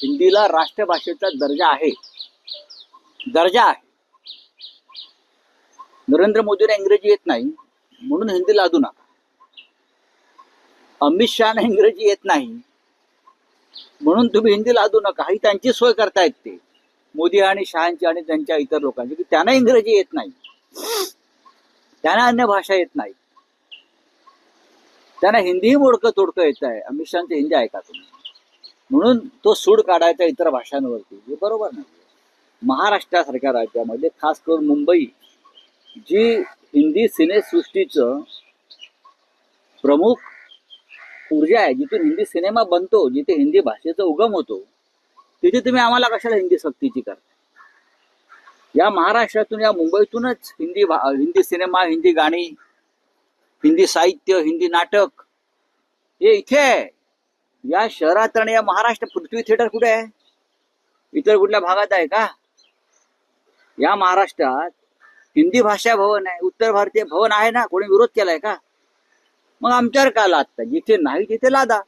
हिंदीला राष्ट्रभाषेचा दर्जा आहे. नरेंद्र मोदीला इंग्रजी येत नाही म्हणून हिंदी लादू नका. अमित शहाना इंग्रजी येत नाही म्हणून तुम्ही हिंदी लादू नका. ही त्यांची सोय करतायत ते मोदी आणि शहांची आणि त्यांच्या इतर लोकांची, की त्यांना इंग्रजी येत नाही, त्यांना अन्य भाषा येत नाही, त्यांना हिंदीही मोडकं तोडकं येत आहे. अमित शहाचे हिंदी ऐका तुम्ही, म्हणून तो सूड काढायचा इतर भाषांवरती, हे बरोबर नाही. महाराष्ट्रासारख्या राज्यामध्ये खास करून मुंबई, जी हिंदी सिनेसृष्टीचं प्रमुख ऊर्जा आहे, जिथून हिंदी सिनेमा बनतो, जिथे हिंदी भाषेचा उगम होतो, तिथे तुम्ही आम्हाला कशाला हिंदी सक्तीची करता? या महाराष्ट्रातून, या मुंबईतूनच हिंदी सिनेमा, हिंदी गाणी, हिंदी साहित्य, हिंदी नाटक हे इथे आहे. या शहरात आणि या महाराष्ट्र पृथ्वी थिएटर कुठे आहे? इतर कुठल्या भागात आहे का? या महाराष्ट्रात हिंदी भाषा भवन आहे, उत्तर भारतीय भवन आहे ना. कोणी विरोध केलाय का? मग आमच्यावर का लादता? जिथे नाही तिथे लादा.